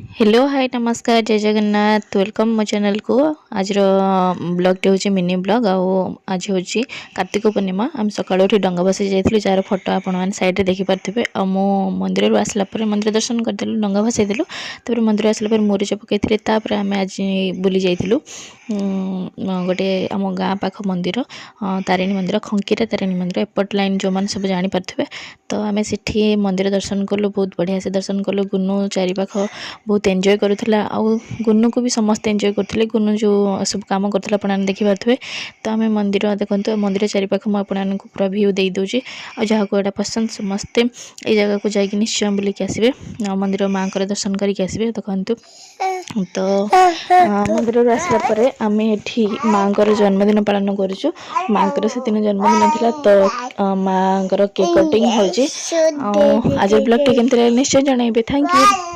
Hello hi नमस्कार जय Jagannath welcome मो चैनल को आज ब्लॉगटे हूँ मिनी ब्लॉग आज हूँ कार्तिक पूर्णिमा आम सकाळु उठी डंगा बसई जाइलु जार फोटो आपण मैंने साइड देखिपे मो मंदिर आसला मंदिर दर्शन करदेलु डंगा भसईदेलु तापर मंदिर आसला मुरुज पकई तापर आम आज बुली जाइलु गोटे आम गाँ पाख मंदिर तारिणी मंदिर खंकीरा तारिणी मंदिर एपट लाइन जो मैंने सब जानीपे तो आम से मंदिर दर्शन कलु बहुत बढ़िया से दर्शन कलु गुनु चारिपाख बहुत एंजॉय करूला आउ गुनु को भी समस्त एंजॉय करते गुनु जो सब कम करते आप देखिपे तो आम मंदिर देखते मंदिर चारिपाख मुझे पूरा भ्यू दे दूसरी और जहाँ को यहाँ पसंद समस्ते ये जगह को जाकि निश्चय बुलिक आसबे मंदिर माँ को दर्शन करके आसबे देखु तो मंदिर आसला आम ये माँ को जन्मदिन पालन करूँ माँ को से दिन जन्मदिन थी तो माँ केक कटिंग हो आज ब्लॉग टी केमती निश्चय जनइबे थैंक यू।